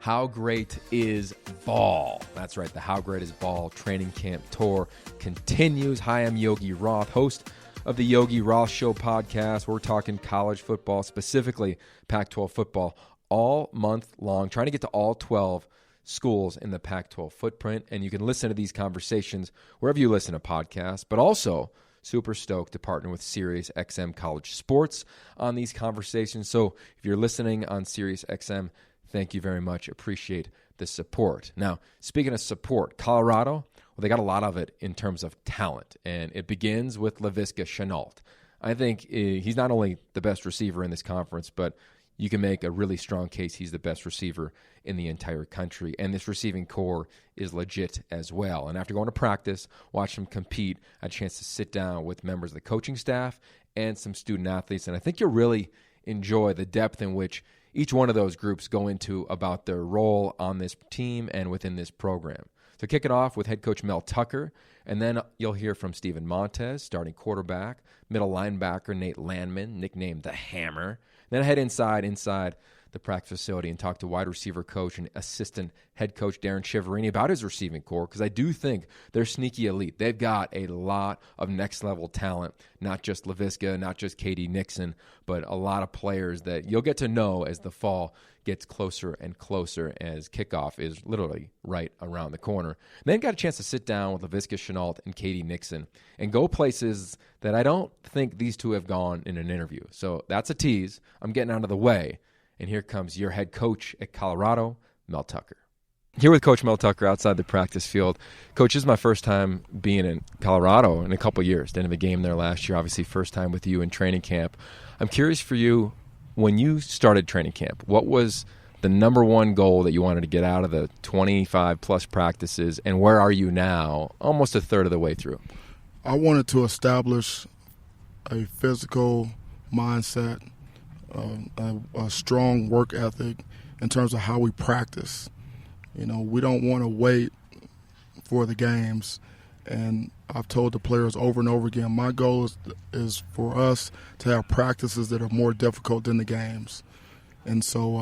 How Great is Ball? That's right, the How Great is Ball training camp tour continues. Hi, I'm Yogi Roth, host of the Yogi Roth Show podcast. We're talking college football, specifically Pac-12 football, all month long, trying to get to all 12 schools in the Pac-12 footprint. And you can listen to these conversations wherever you listen to podcasts, but also super stoked to partner with SiriusXM College Sports on these conversations. So if you're listening on SiriusXM, thank you very much. Appreciate the support. Now, speaking of support, Colorado, well, they got a lot of it in terms of talent, and it begins with Laviska Shenault. I think he's not only the best receiver in this conference, but you can make a really strong case he's the best receiver in the entire country, and this receiving core is legit as well. And after going to practice, watch him compete, I had a chance to sit down with members of the coaching staff and some student athletes, and I think you'll really enjoy the depth in which each one of those groups go into about their role on this team and within this program. So kick it off with head coach Mel Tucker, and then you'll hear from Steven Montez, starting quarterback, middle linebacker Nate Landman, nicknamed the Hammer. Then I head inside the practice facility and talk to wide receiver coach and assistant head coach Darrin Chiaverini about his receiving core, because I do think they're sneaky elite. They've got a lot of next-level talent, not just Laviska, not just KD Nixon, but a lot of players that you'll get to know as the fall gets closer and closer, as kickoff is literally right around the corner. And then got a chance to sit down with Laviska Shenault and KD Nixon and go places that I don't think these two have gone in an interview. So that's a tease. I'm getting out of the way. And here comes your head coach at Colorado, Mel Tucker. Here with Coach Mel Tucker outside the practice field. Coach, this is my first time being in Colorado in a couple of years. Didn't have a game there last year. Obviously, first time with you in training camp. I'm curious for you, when you started training camp, what was the number one goal that you wanted to get out of the 25-plus practices, and where are you now, almost a third of the way through? I wanted to establish a physical mindset, a strong work ethic in terms of how we practice. You know, we don't want to wait for the games. And I've told the players over and over again, my goal is for us to have practices that are more difficult than the games. And so,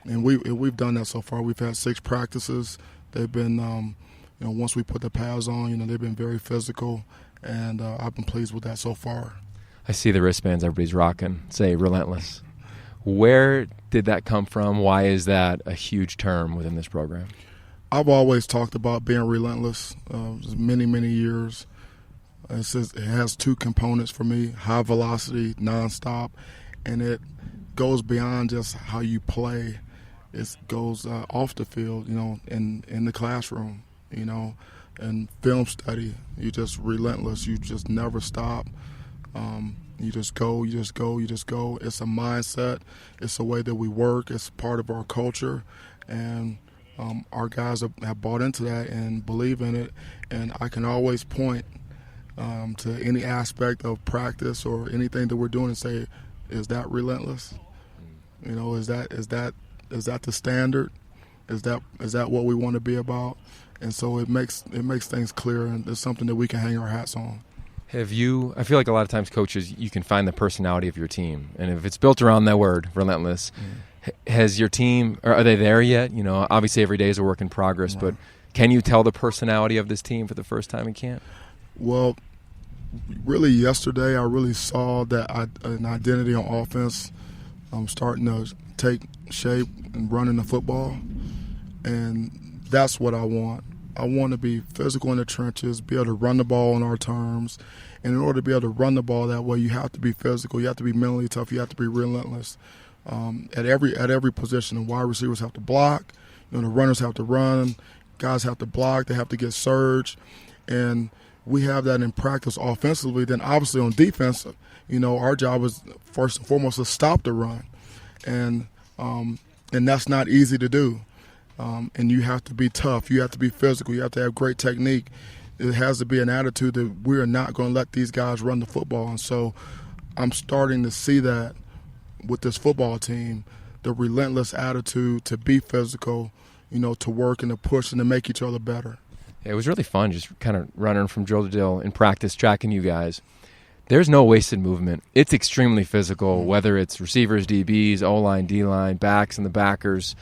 and we've done that so far. We've had 6 practices. They've been, once we put the pads on, they've been very physical, and I've been pleased with that so far. I see the wristbands everybody's rocking, say Relentless. Where did that come from? Why is that a huge term within this program? I've always talked about being relentless, many, many years. It has 2 components for me, high velocity, nonstop, and it goes beyond just how you play. It goes off the field, in the classroom, and film study. You're just relentless. You just never stop. You just go. It's a mindset. It's the way that we work. It's part of our culture, and our guys have bought into that and believe in it. And I can always point to any aspect of practice or anything that we're doing and say, "Is that relentless? Is that the standard? Is that what we want to be about?" And so it makes things clear, and it's something that we can hang our hats on. I feel like a lot of times, coaches, you can find the personality of your team. And if it's built around that word, relentless, has your team, or are they there yet? Obviously every day is a work in progress, but can you tell the personality of this team for the first time in camp? Well, really yesterday I really saw that an identity on offense starting to take shape and running the football. And that's what I want. I want to be physical in the trenches, be able to run the ball on our terms. And in order to be able to run the ball that way, you have to be physical, you have to be mentally tough, you have to be relentless. At every position, the wide receivers have to block, the runners have to run, guys have to block, they have to get surge. And we have that in practice offensively. Then obviously on defense, our job is first and foremost to stop the run. And that's not easy to do. And you have to be tough. You have to be physical. You have to have great technique. It has to be an attitude that we are not going to let these guys run the football. And so I'm starting to see that with this football team, the relentless attitude to be physical, to work and to push and to make each other better. It was really fun just kind of running from drill to drill in practice, tracking you guys. There's no wasted movement. It's extremely physical, whether it's receivers, DBs, O-line, D-line, backs, and the backers.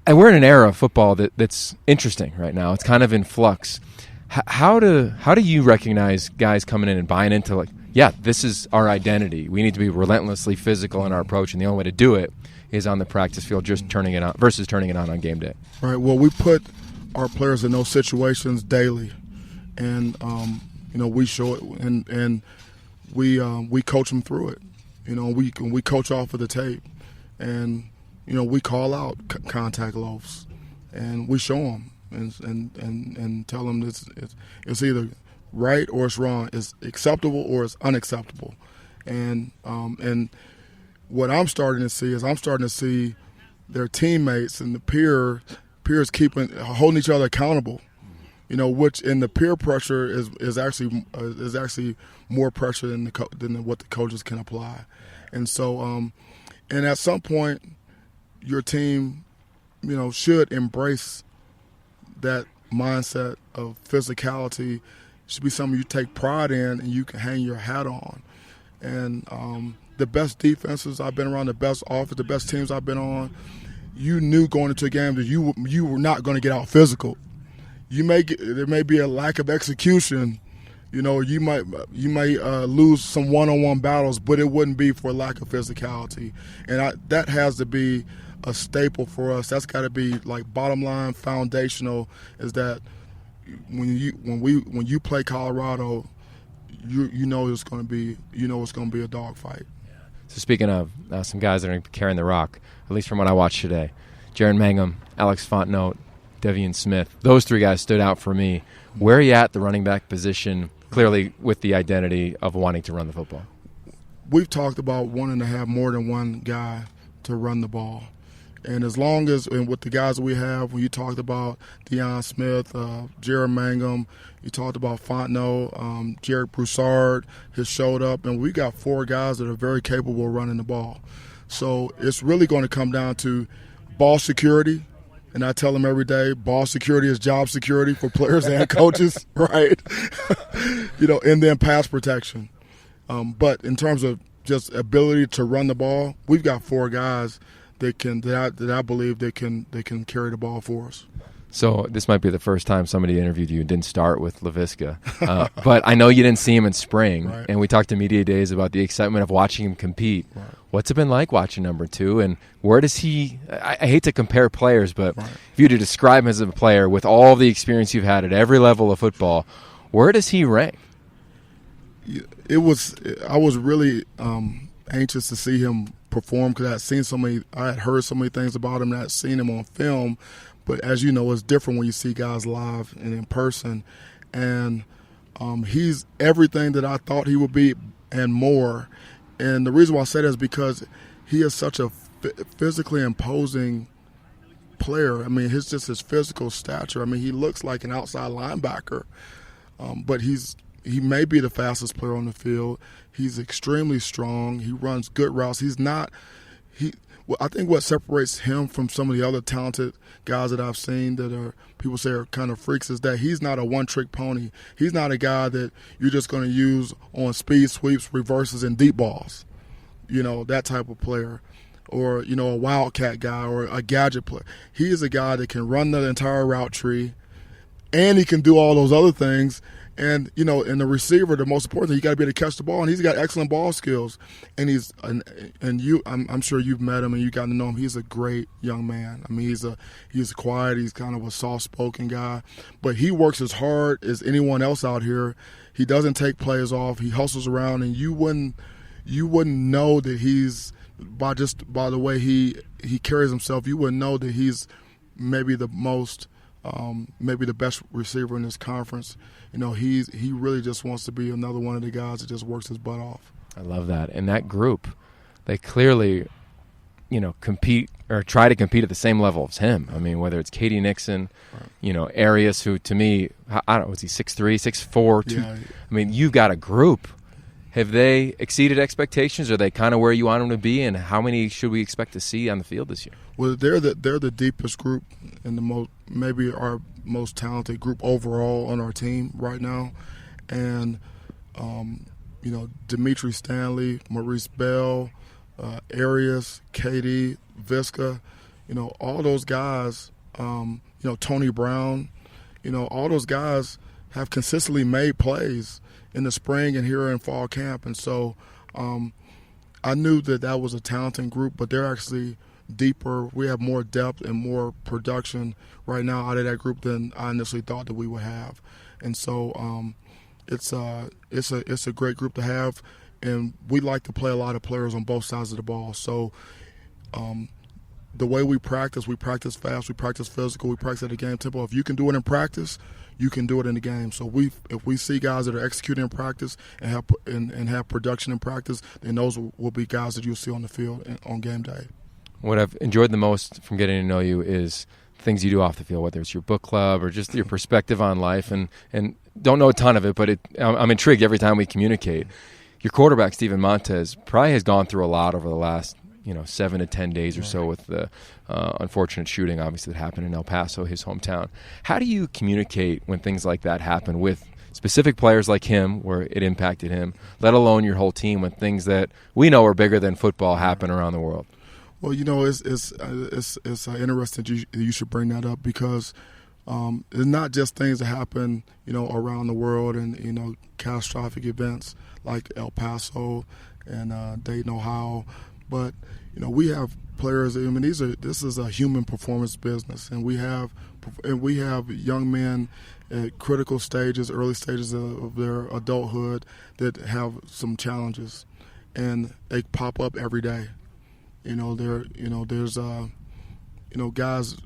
we're in an era of football that's interesting right now. It's kind of in flux. How do you recognize guys coming in and buying into, like, yeah, this is our identity. We need to be relentlessly physical in our approach, and the only way to do it is on the practice field, just turning it on versus turning it on game day. Right. Well, we put our players in those situations daily, and we show it, and we coach them through it. We coach off of the tape, and we call out contact loafs, and we show them and tell them it's either right or it's wrong, it's acceptable or it's unacceptable, and what I'm starting to see their teammates and the peers holding each other accountable, which in the peer pressure is actually more pressure than what the coaches can apply, and so and at some point your team should embrace that mindset of physicality. It should be something you take pride in and you can hang your hat on. And the best defenses I've been around, the best offense, the best teams I've been on, you knew going into a game that you were not going to get out physical. There may be a lack of execution. You might lose some one-on-one battles, but it wouldn't be for lack of physicality. And that has to be a staple for us. That's got to be like bottom line, foundational. Is that when you play Colorado, you know it's going to be a dogfight. So speaking of some guys that are carrying the rock, at least from what I watched today, Darrin Mangum, Alex Fontenot, Devian Smith, those three guys stood out for me. Where are you at the running back position, clearly with the identity of wanting to run the football? We've talked about wanting to have more than one guy to run the ball. And as long as, and with the guys that we have, when you talked about Deion Smith, Darrin Mangum, you talked about Fontenot, Jared Broussard has showed up, and we got 4 guys that are very capable of running the ball. So it's really going to come down to ball security, and I tell them every day, ball security is job security for players and coaches, right? And then pass protection. But in terms of just ability to run the ball, we've got 4 guys that I believe they can carry the ball for us. So this might be the first time somebody interviewed you and didn't start with Laviska. But I know you didn't see him in spring, right. And we talked to Media Days about the excitement of watching him compete. Right. What's it been like watching number 2, and where does he – I hate to compare players, but right. if you were to describe him as a player with all the experience you've had at every level of football, where does he rank? I was really anxious to see him perform because I had heard so many things about him and I had seen him on film. But as you know, it's different when you see guys live and in person. And he's everything that I thought he would be and more. And the reason why I say that is because he is such a physically imposing player. I mean, his physical stature. I mean, he looks like an outside linebacker. But he may be the fastest player on the field. He's extremely strong. He runs good routes. I think what separates him from some of the other talented guys that I've seen that people say are kind of freaks is that he's not a one-trick pony. He's not a guy that you're just going to use on speed sweeps, reverses, and deep balls. That type of player. Or, a wildcat guy or a gadget player. He is a guy that can run the entire route tree, and he can do all those other things. And, and the receiver, the most important thing, you got to be able to catch the ball, and he's got excellent ball skills. And I'm sure you've met him and you got to know him. He's a great young man. I mean, he's quiet. He's kind of a soft-spoken guy. But he works as hard as anyone else out here. He doesn't take plays off. He hustles around, and you wouldn't know that he's, by the way he carries himself, you wouldn't know that he's maybe the most maybe the best receiver in this conference. He really just wants to be another one of the guys that just works his butt off. I love that. And that group, they clearly, compete or try to compete at the same level as him. I mean, whether it's Katie Nixon, right. Arias, who to me, I don't know, was he 6'3", 6'4"? Yeah. I mean, you've got a group. Have they exceeded expectations? Are they kind of where you want them to be? And how many should we expect to see on the field this year? Well, they're the deepest group and maybe our most talented group overall on our team right now. And Dimitri Stanley, Maurice Bell, Arias, Katie, Laviska, all those guys, Tony Brown, all those guys have consistently made plays in the spring and here in fall camp. And so I knew that was a talented group, but they're actually deeper. We have more depth and more production right now out of that group than I initially thought that we would have. And so it's a great group to have, and we like to play a lot of players on both sides of the ball. So the way we practice fast, we practice physical, we practice at a game tempo. If you can do it in practice, you can do it in the game. So if we see guys that are executing in practice and have production in practice, then those will be guys that you'll see on the field on game day. What I've enjoyed the most from getting to know you is things you do off the field, whether it's your book club or just your perspective on life, and don't know a ton of it, but I'm intrigued every time we communicate. Your quarterback, Steven Montez, probably has gone through a lot over the last 7 to 10 days or so with the unfortunate shooting, obviously, that happened in El Paso, his hometown. How do you communicate when things like that happen with specific players like him, where it impacted him, let alone your whole team, when things that we know are bigger than football happen around the world? Well, it's interesting you should bring that up, because it's not just things that happen, around the world and, catastrophic events like El Paso and Dayton, Ohio. But, we have players. This is a human performance business, and we have young men at critical stages, early stages of their adulthood that have some challenges, and they pop up every day. There's guys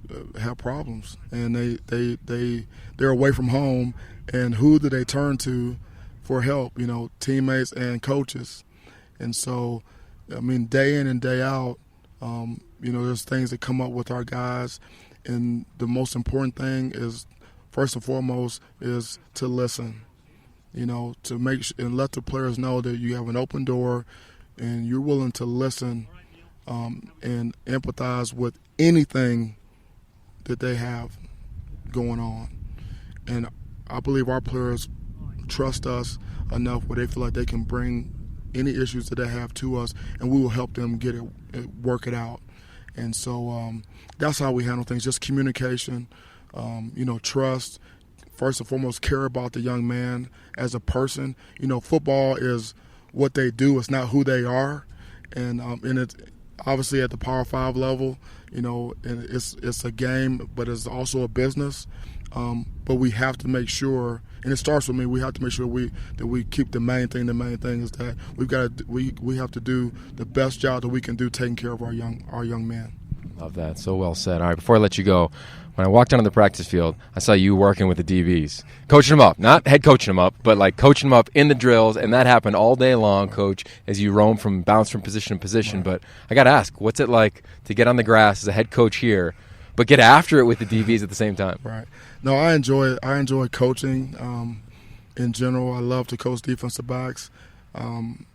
have problems, and they're away from home, and who do they turn to for help? Teammates and coaches. And so, day in and day out, there's things that come up with our guys, and the most important thing is, first and foremost, is to listen. To make and let the players know that you have an open door, and you're willing to listen. And empathize with anything that they have going on. And I believe our players trust us enough where they feel like they can bring any issues that they have to us, and we will help them work it out. And so that's how we handle things, just communication, trust. First and foremost, care about the young man as a person. Football is what they do, it's not who they are. And it's obviously at the Power 5 level, and it's a game, but it's also a business. But we have to make sure, and it starts with me. We have to make sure that we keep the main thing. The main thing is that we have to do the best job that we can do taking care of our young men. Love that. So well said. All right, before I let you go, when I walked onto the practice field, I saw you working with the DBs, coaching them up, not head coaching them up, but like coaching them up in the drills, and that happened all day long, Coach, as you bounce from position to position. Right. But I got to ask, what's it like to get on the grass as a head coach here, but get after it with the DBs at the same time? Right. No, I enjoy coaching in general. I love to coach defensive backs. In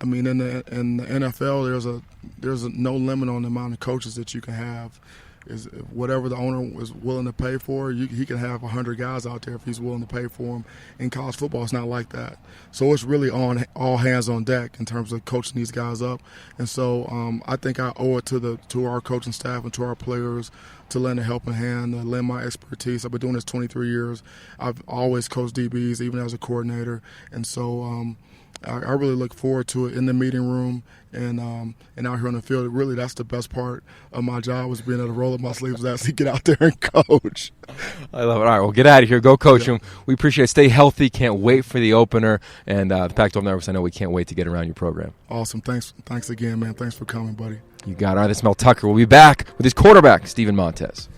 the NFL, there's no limit on the amount of coaches that you can have. Is whatever the owner is willing to pay for, he can have 100 guys out there if he's willing to pay for them. In college football, it's not like that. So it's really on all hands on deck in terms of coaching these guys up. And so I think I owe it to our coaching staff and to our players to lend a helping hand, to lend my expertise. I've been doing this 23 years. I've always coached DBs, even as a coordinator. And so I really look forward to it in the meeting room and out here on the field. Really, that's the best part of my job, was being able to roll up my sleeves and actually get out there and coach. I love it. All right, well, get out of here. Go coach them. We appreciate it. Stay healthy. Can't wait for the opener. And the Pac-12 Networks, I know we can't wait to get around your program. Awesome. Thanks again, man. Thanks for coming, buddy. You got it. All right, this is Mel Tucker. We'll be back with his quarterback, Steven Montez.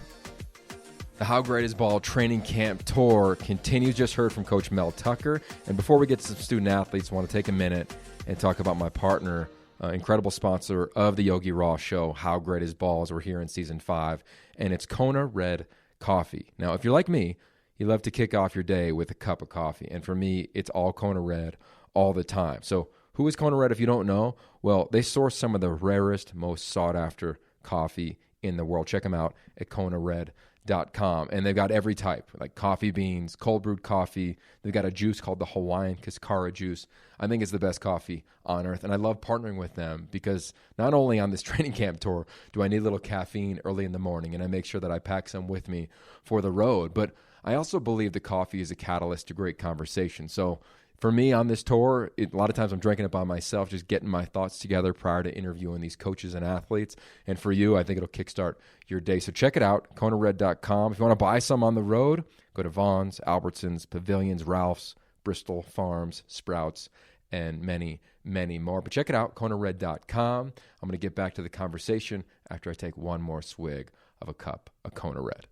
The How Great Is Ball training camp tour continues. Just heard from Coach Mel Tucker. And before we get to some student athletes, I want to take a minute and talk about my partner, incredible sponsor of the Yogi Roth Show, How Great Is Ball, as we're here in Season 5, and it's Kona Red Coffee. Now, if you're like me, you love to kick off your day with a cup of coffee. And for me, it's all Kona Red all the time. So who is Kona Red if you don't know? Well, they source some of the rarest, most sought-after coffee in the world. Check them out at KonaRed.com. and they've got every type, like coffee beans, cold brewed coffee. They've got a juice called the Hawaiian Cascara juice. I think it's the best coffee on earth, and I love partnering with them because not only on this training camp tour do I need a little caffeine early in the morning, and I make sure that I pack some with me for the road, but I also believe the coffee is a catalyst to great conversation. So for me on this tour, a lot of times I'm drinking it by myself, just getting my thoughts together prior to interviewing these coaches and athletes. And for you, I think it'll kickstart your day. So check it out, KonaRed.com. If you want to buy some on the road, go to Vaughn's, Albertsons, Pavilions, Ralph's, Bristol Farms, Sprouts, and many, many more. But check it out, KonaRed.com. I'm going to get back to the conversation after I take one more swig of a cup of Kona Red.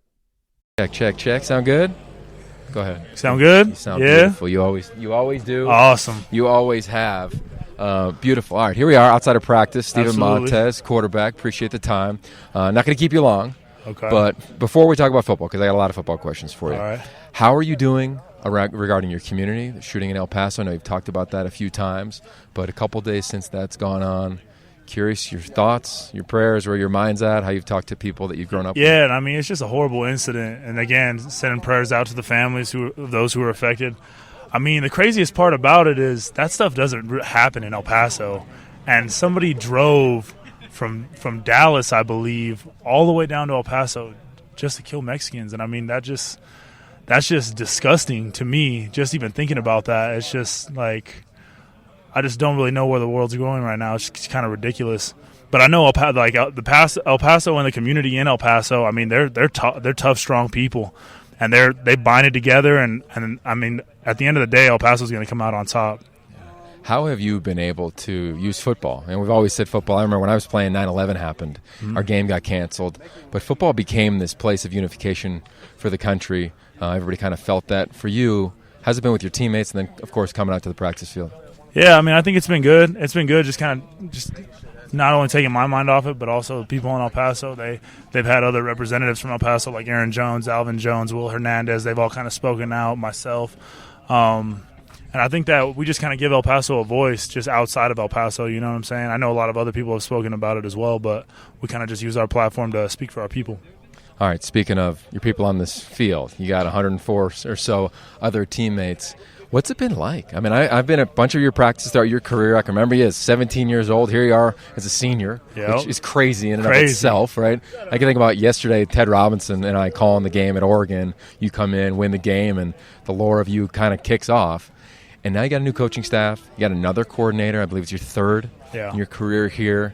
Check. Sound good? Go ahead. Sound good? You sound beautiful. You always do. Awesome. You always have. Beautiful. All right, here we are outside of practice. Steven Montez, quarterback. Appreciate the time. Not going to keep you long. Okay. But before we talk about football, because I got a lot of football questions for you. All right. How are you doing regarding your community, the shooting in El Paso? I know you've talked about that a few times, but a couple days since that's gone on. Curious your thoughts, your prayers, where your mind's at, how you've talked to people that you've grown up with. Yeah, and I mean, it's just a horrible incident. And again, sending prayers out to the families of those who are affected. I mean, the craziest part about it is that stuff doesn't happen in El Paso. And somebody drove from Dallas, I believe, all the way down to El Paso just to kill Mexicans. And I mean, that's just disgusting to me, just even thinking about that. It's just like, I just don't really know where the world's going right now. It's kind of ridiculous. But I know El Paso and the community in El Paso, I mean, they're tough, strong people. And they bind it together. And I mean, at the end of the day, El Paso's going to come out on top. How have you been able to use football? And we've always said football. I remember when I was playing, 9/11 happened. Mm-hmm. Our game got canceled. But football became this place of unification for the country. Everybody kind of felt that. For you, how's it been with your teammates and then, of course, coming out to the practice field? Yeah, I mean, I think it's been good. It's been good just not only taking my mind off it, but also the people in El Paso. They've had other representatives from El Paso like Aaron Jones, Alvin Jones, Will Hernandez. They've all kind of spoken out, myself. And I think that we just kind of give El Paso a voice just outside of El Paso, you know what I'm saying? I know a lot of other people have spoken about it as well, but we kind of just use our platform to speak for our people. All right, speaking of your people on this field, you got 104 or so other teammates. What's it been like? I mean, I've been at a bunch of your practices throughout your career. I can remember you as 17 years old. Here you are as a senior, which is crazy in and of itself, right? I can think about yesterday, Ted Robinson and I calling the game at Oregon. You come in, win the game, and the lore of you kind of kicks off. And now you got a new coaching staff. You got another coordinator. I believe it's your third in your career here.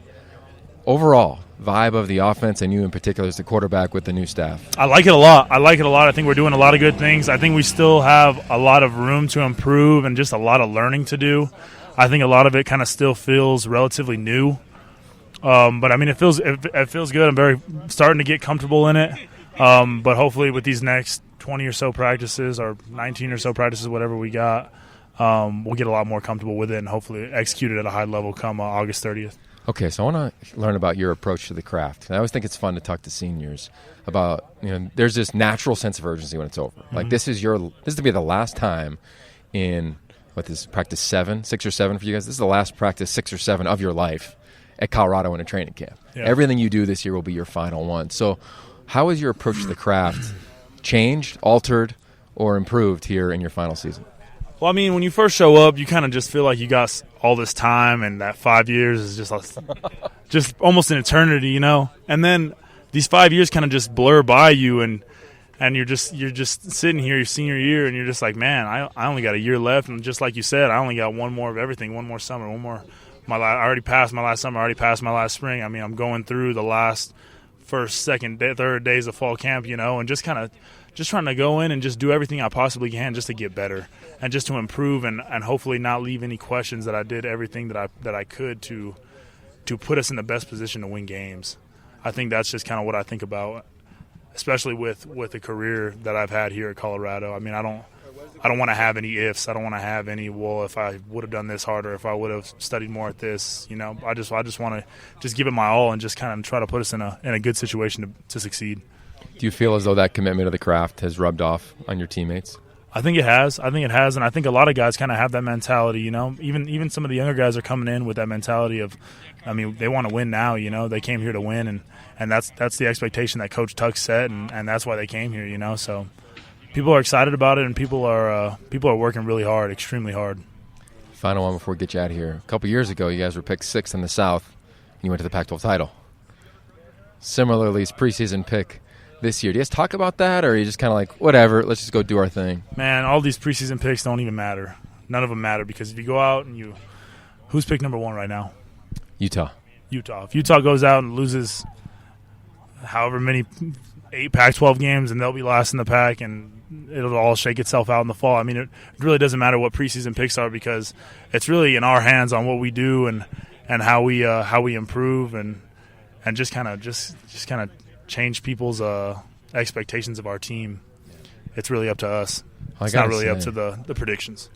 Overall, vibe of the offense, and you in particular as the quarterback with the new staff? I like it a lot. I think we're doing a lot of good things. I think we still have a lot of room to improve and just a lot of learning to do. I think a lot of it kind of still feels relatively new. But, I mean, it feels good. I'm starting to get comfortable in it. But hopefully with these next 20 or so practices or 19 or so practices, whatever we got, we'll get a lot more comfortable with it and hopefully execute it at a high level come August 30th. Okay, so I want to learn about your approach to the craft. I always think it's fun to talk to seniors about, there's this natural sense of urgency when it's over. Mm-hmm. Like this is to be the last time in, practice 6 or 7 for you guys? This is the last practice 6 or 7 of your life at Colorado in a training camp. Yeah. Everything you do this year will be your final one. So how has your approach to the craft changed, altered, or improved here in your final season? Well, I mean, when you first show up, you kind of just feel like you got all this time, and that 5 years is just almost an eternity, And then these 5 years kind of just blur by you, and you're just sitting here your senior year, and you're just like, man, I only got a year left, and just like you said, I only got one more of everything, one more summer, I already passed my last summer, I already passed my last spring. I mean, I'm going through the last first, second, third days of fall camp, and just kind of just trying to go in and just do everything I possibly can just to get better and just to improve and hopefully not leave any questions that I did everything that I could to put us in the best position to win games. I think that's just kind of what I think about, especially with the career that I've had here at Colorado. I mean, I don't want to have any ifs. I don't want to have any, well, if I would have done this harder, if I would have studied more at this, I just want to just give it my all and just kind of try to put us in a good situation to succeed. Do you feel as though that commitment to the craft has rubbed off on your teammates? I think it has, and I think a lot of guys kind of have that mentality. Even some of the younger guys are coming in with that mentality of, they want to win now. They came here to win, and that's the expectation that Coach Tuck set, and that's why they came here. So people are excited about it, and people are working really hard, extremely hard. Final one before we get you out of here. A couple years ago, you guys were picked 6th in the South, and you went to the Pac-12 title. Similarly, it's preseason pick this year. Do you guys talk about that, or are you just kind of like, whatever, let's just go do our thing? Man, all these preseason picks don't even matter. None of them matter, because if you go out and who's picked number 1 right now? Utah. If Utah goes out and loses however many 8 Pac-12 games, and they'll be last in the pack, and it'll all shake itself out in the fall. It really doesn't matter what preseason picks are, because it's really in our hands on what we do and how we improve and just kind of change people's expectations of our team. It's really up to us. It's not really up to the predictions.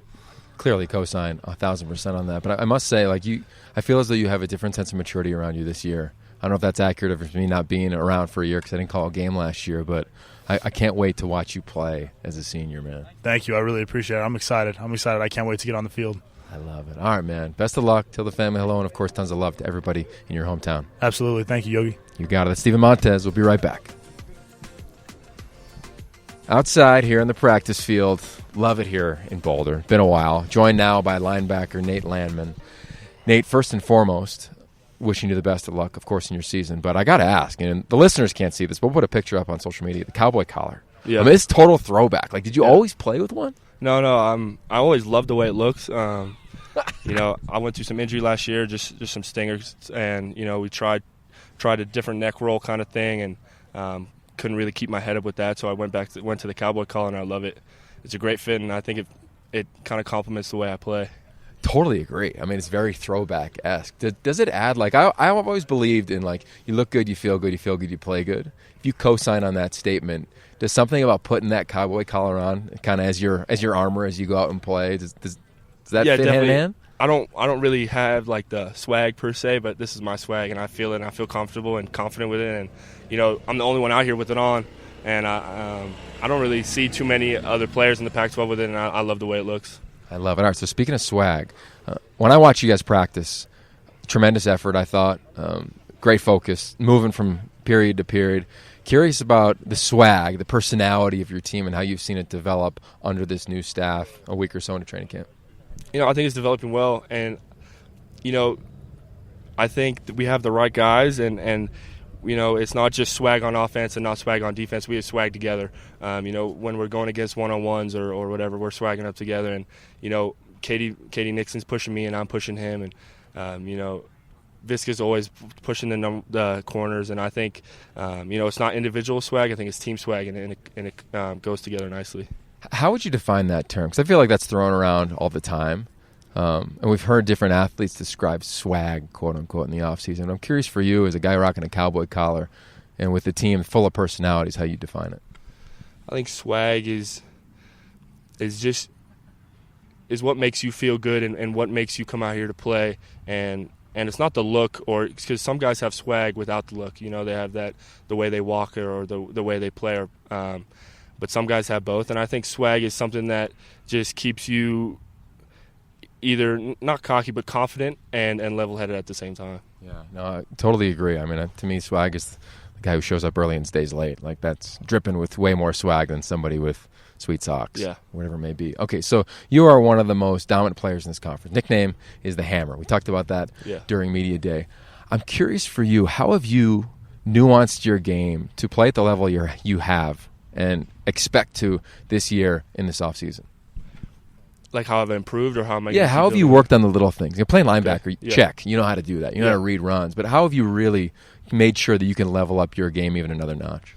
Clearly co-sign 1,000% on that. But I must say, I feel as though you have a different sense of maturity around you this year. I don't know if that's accurate, or if it's me not being around for a year because I didn't call a game last year, but I can't wait to watch you play as a senior, man. Thank you. I really appreciate it. I'm excited. I can't wait to get on the field. I love it. All right, man. Best of luck. Tell the family hello, and, of course, tons of love to everybody in your hometown. Absolutely. Thank you, Yogi. You got it. That's Steven Montez. We'll be right back. Outside here in the practice field. Love it here in Boulder. Been a while. Joined now by linebacker Nate Landman. Nate, first and foremost, wishing you the best of luck, of course, in your season. But I got to ask, and the listeners can't see this, but we'll put a picture up on social media, the cowboy collar. Yeah. It's total throwback. Did you always play with one? No. I always loved the way it looks. I went through some injury last year, just some stingers, and we tried a different neck roll kind of thing, and couldn't really keep my head up with that. So I went to the cowboy collar, and I love it. It's a great fit, and I think it kind of complements the way I play. Totally agree. It's very throwback-esque. Does it add, I've always believed in, you look good, you feel good, you play good. If you co-sign on that statement, does something about putting that cowboy collar on kind of as your armor as you go out and play, does that fit hand in hand? I don't really have the swag per se, but this is my swag, and I feel it, and I feel comfortable and confident with it, and I'm the only one out here with it on, and I don't really see too many other players in the Pac-12 with it, and I love the way it looks. I love it. All right, so speaking of swag, when I watch you guys practice, tremendous effort, I thought. Great focus, moving from period to period. Curious about the swag, the personality of your team, and how you've seen it develop under this new staff a week or so into training camp. I think it's developing well, and, I think that we have the right guys, and it's not just swag on offense and not swag on defense. We have swag together. When we're going against one-on-ones or whatever, we're swagging up together. And, Katie Nixon's pushing me and I'm pushing him. And, Laviska's always pushing the corners. And I think, it's not individual swag. I think it's team swag, and it goes together nicely. How would you define that term? Because I feel like that's thrown around all the time. And we've heard different athletes describe swag, quote-unquote, in the offseason. I'm curious for you, as a guy rocking a cowboy collar and with a team full of personalities, how you define it. I think swag is what makes you feel good and what makes you come out here to play. And it's not the look, or because some guys have swag without the look. They have that the way they walk or the way they play. But some guys have both. And I think swag is something that just keeps you either not cocky but confident and level-headed at the same time. Yeah, no, I totally agree. To me, swag is the guy who shows up early and stays late. That's dripping with way more swag than somebody with sweet socks, whatever it may be. Okay, so you are one of the most dominant players in this conference. Nickname is the Hammer. We talked about that during Media Day. I'm curious for you, how have you nuanced your game to play at the level you have and expect to this year in this offseason? How I've improved, or how am I? Yeah, how have you worked on the little things? You're playing linebacker, check. You know how to do that. You know how to read runs. But how have you really made sure that you can level up your game even another notch?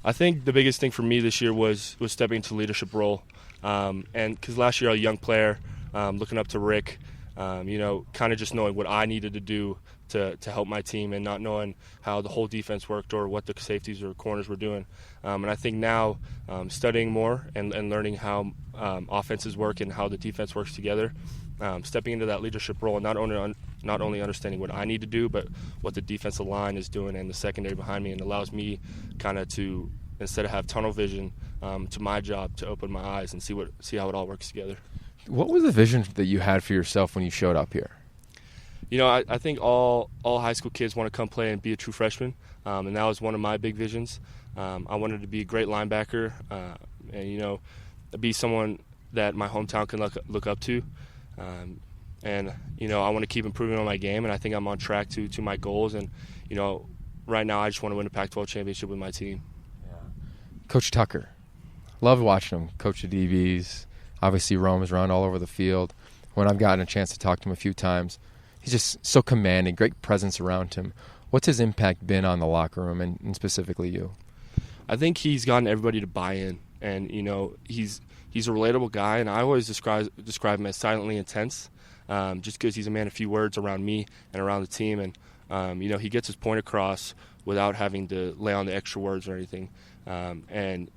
I think the biggest thing for me this year was stepping into leadership role. And because last year I was a young player, looking up to Rick, kind of just knowing what I needed to do to help my team, and not knowing how the whole defense worked or what the safeties or corners were doing. And I think now studying more and learning how offenses work and how the defense works together, stepping into that leadership role, and not only understanding what I need to do, but what the defensive line is doing and the secondary behind me, and allows me kind of to instead of have tunnel vision to my job to open my eyes and see how it all works together. What was the vision that you had for yourself when you showed up here? You know, I think all high school kids want to come play and be a true freshman, and that was one of my big visions. I wanted to be a great linebacker and, you know, be someone that my hometown can look up to. And, you know, I want to keep improving on my game, and I think I'm on track to my goals. And, you know, right now I just want to win a Pac-12 championship with my team. Yeah. Coach Tucker, loved watching him coach the DBs. Obviously roams around all over the field. When I've gotten a chance to talk to him a few times, he's just so commanding, great presence around him. What's his impact been on the locker room and specifically you? I think he's gotten everybody to buy in, and, you know, he's a relatable guy, and I always describe him as silently intense, just because he's a man of few words around me and around the team, and you know, he gets his point across without having to lay on the extra words or anything. And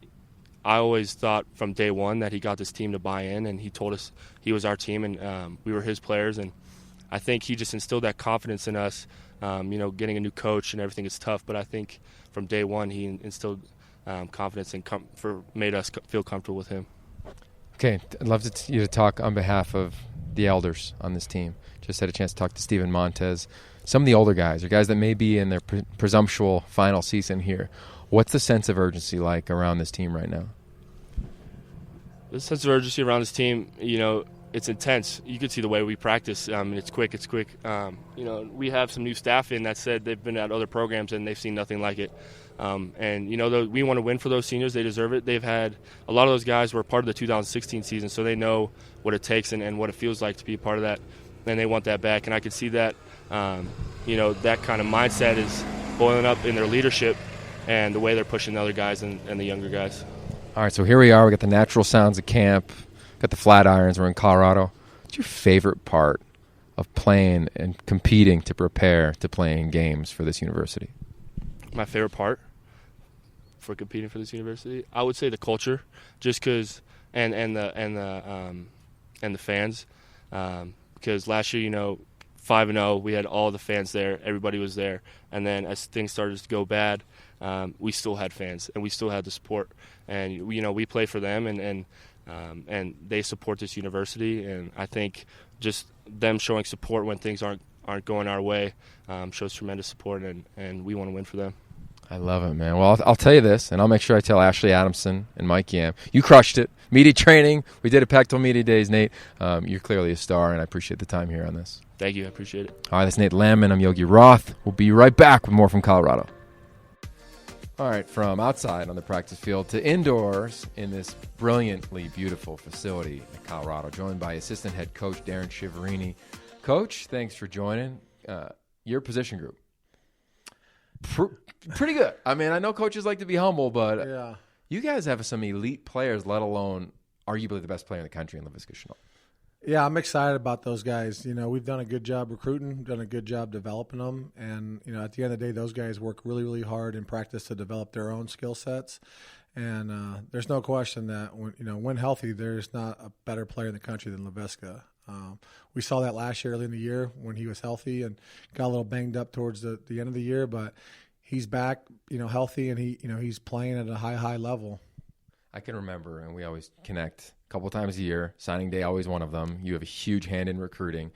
I always thought from day one that he got this team to buy in, and he told us he was our team and we were his players, and I think he just instilled that confidence in us. You know, getting a new coach and everything is tough, but I think from day one he instilled confidence and made us feel comfortable with him. Okay, I'd love you to talk on behalf of the elders on this team. Just had a chance to talk to Steven Montez. Some of the older guys, or guys that may be in their presumptual final season here. What's the sense of urgency like around this team right now? The sense of urgency around this team, you know, it's intense. You can see the way we practice. It's quick. You know, we have some new staff in that said they've been at other programs and they've seen nothing like it. And, you know, we want to win for those seniors. They deserve it. They've had a lot of those guys were part of the 2016 season, so they know what it takes and what it feels like to be a part of that, and they want that back. And I can see that, you know, that kind of mindset is boiling up in their leadership and the way they're pushing the other guys and the younger guys. All right, so here we are. We got the natural sounds of camp, got the Flatirons. We're in Colorado. What's your favorite part of playing and competing to prepare to playing games for this university? My favorite part for competing for this university, I would say the culture, just because, and the fans, because last year, you know, 5-0, we had all the fans there, everybody was there, and then as things started to go bad, we still had fans and we still had the support, and, you know, we play for them and they support this university, and I think just them showing support when things aren't going our way shows tremendous support, and we want to win for them. I love it, man. Well, I'll tell you this, and I'll make sure I tell Ashley Adamson and Mike Yam. You crushed it. Media training. We did it Pac-12 Media Days, Nate. You're clearly a star, and I appreciate the time here on this. Thank you. I appreciate it. All right, that's Nate Landman. I'm Yogi Roth. We'll be right back with more from Colorado. All right, from outside on the practice field to indoors in this brilliantly beautiful facility in Colorado, joined by assistant head coach Darrin Chiaverini. Coach, thanks for joining. Your position group. Pretty good. I mean, I know coaches like to be humble, but yeah, you guys have some elite players, let alone arguably the best player in the country in Laviska Shenault. Yeah, I'm excited about those guys. You know, we've done a good job recruiting, done a good job developing them, and, you know, at the end of the day, those guys work really, really hard in practice to develop their own skill sets. And there's no question that when healthy, there's not a better player in the country than Laviska. We saw that last year, early in the year, when he was healthy and got a little banged up towards the end of the year, but he's back, you know, healthy, and he's playing at a high level. I can remember, and we always connect a couple times a year. Signing day, always one of them. You have a huge hand in recruiting.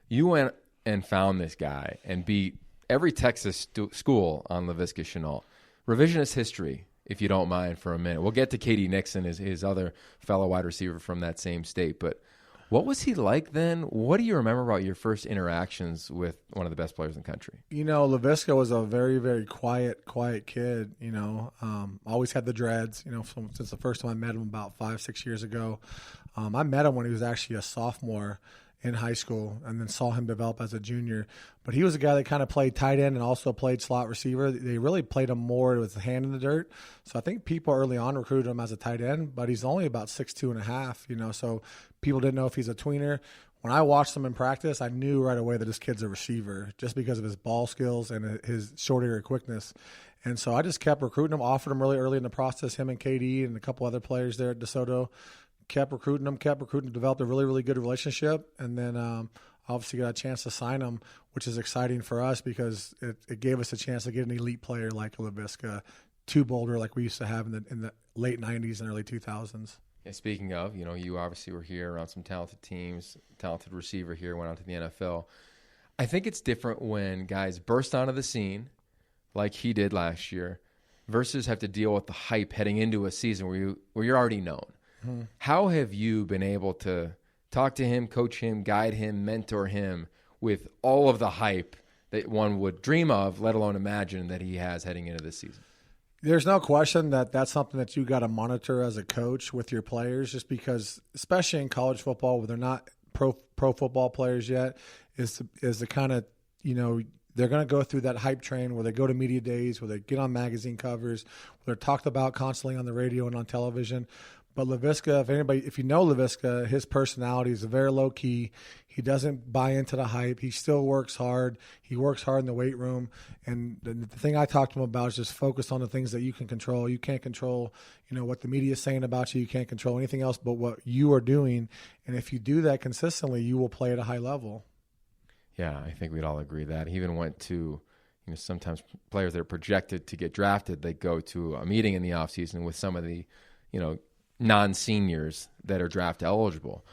You went and found this guy and beat every Texas school on Laviska Shenault. Revisionist history, if you don't mind, for a minute. We'll get to K.D. Nixon, his other fellow wide receiver from that same state, but what was he like then? What do you remember about your first interactions with one of the best players in the country? You know, Laviska was a very, very quiet kid, you know. Always had the dreads, you know, since the first time I met him about 5-6 years ago. I met him when he was actually a sophomore in high school and then saw him develop as a junior. But he was a guy that kind of played tight end and also played slot receiver. They really played him more with his hand in the dirt. So I think people early on recruited him as a tight end, but he's only about 6'2.5", you know, so people didn't know if he's a tweener. When I watched him in practice, I knew right away that this kid's a receiver just because of his ball skills and his short area quickness. And so I just kept recruiting him, offered him really early in the process, him and KD and a couple other players there at DeSoto. Kept recruiting, developed a really, really good relationship, and then obviously got a chance to sign him, which is exciting for us because it gave us a chance to get an elite player like Laviska too boulder like we used to have in the late 90s and early 2000s. Yeah, speaking of, you obviously were here around some talented teams, talented receiver here, went on to the NFL. I think it's different when guys burst onto the scene like he did last year versus have to deal with the hype heading into a season where you're already known. Mm-hmm. How have you been able to talk to him, coach him, guide him, mentor him with all of the hype that one would dream of, let alone imagine that he has heading into this season? There's no question that that's something that you got to monitor as a coach with your players, just because, especially in college football, where they're not pro football players yet, is the kind of, they're going to go through that hype train where they go to media days, where they get on magazine covers, where they're talked about constantly on the radio and on television. But Laviska, if you know Laviska, his personality is very low key. He doesn't buy into the hype. He still works hard. He works hard in the weight room. And the thing I talk to him about is just focus on the things that you can control. You can't control, what the media is saying about you. You can't control anything else but what you are doing. And if you do that consistently, you will play at a high level. Yeah, I think we'd all agree that. He even went to, sometimes players that are projected to get drafted, they go to a meeting in the offseason with some of the, non-seniors that are draft eligible.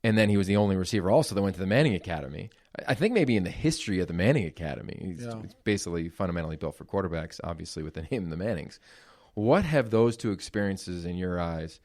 And then he was the only receiver also that went to the Manning Academy. I think maybe in the history of the Manning Academy. It's basically fundamentally built for quarterbacks, obviously with the name the Mannings. What have those two experiences in your eyes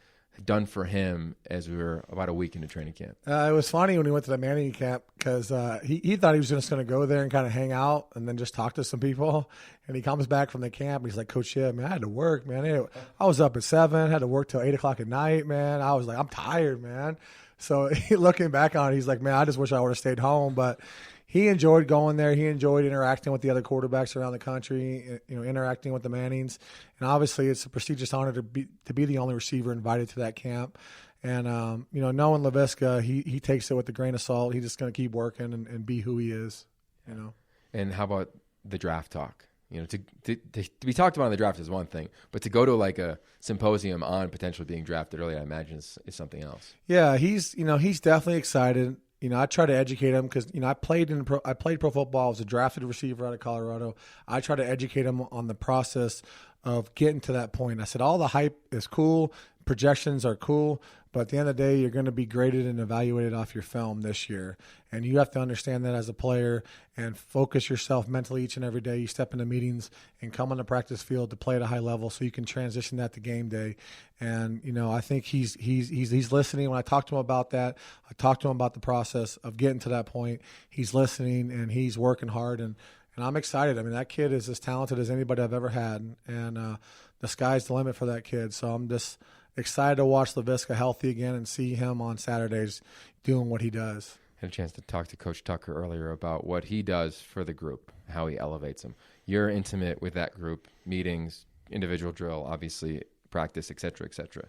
done for him as we were about a week into training camp? It was funny when he went to the Manning camp because he thought he was just going to go there and kind of hang out and then just talk to some people. And he comes back from the camp. And he's like, Coach, man, I had to work, man. I was up at 7, had to work till 8 o'clock at night, man. I was like, I'm tired, man. So looking back on it, he's like, man, I just wish I would have stayed home. But he enjoyed going there. He enjoyed interacting with the other quarterbacks around the country, interacting with the Mannings. And obviously it's a prestigious honor to be the only receiver invited to that camp. And, knowing Laviska, he takes it with a grain of salt. He's just going to keep working and be who he is, And how about the draft talk? To be talked about in the draft is one thing, but to go to like a symposium on potentially being drafted early, I imagine is something else. Yeah, he's definitely excited. I try to educate him because I played pro football. I was a drafted receiver out of Colorado. I try to educate him on the process of getting to that point. I said all the hype is cool, projections are cool, but at the end of the day, you're going to be graded and evaluated off your film this year, and you have to understand that as a player and focus yourself mentally each and every day. You step into meetings and come on the practice field to play at a high level, so you can transition that to game day. And I think he's listening. When I talk to him about that, I talk to him about the process of getting to that point. He's listening and he's working hard, and I'm excited. I mean, that kid is as talented as anybody I've ever had, and the sky's the limit for that kid. So I'm just excited to watch Laviska healthy again and see him on Saturdays doing what he does. Had a chance to talk to Coach Tucker earlier about what he does for the group, how he elevates them. You're intimate with that group, meetings, individual drill, obviously practice, et cetera, et cetera.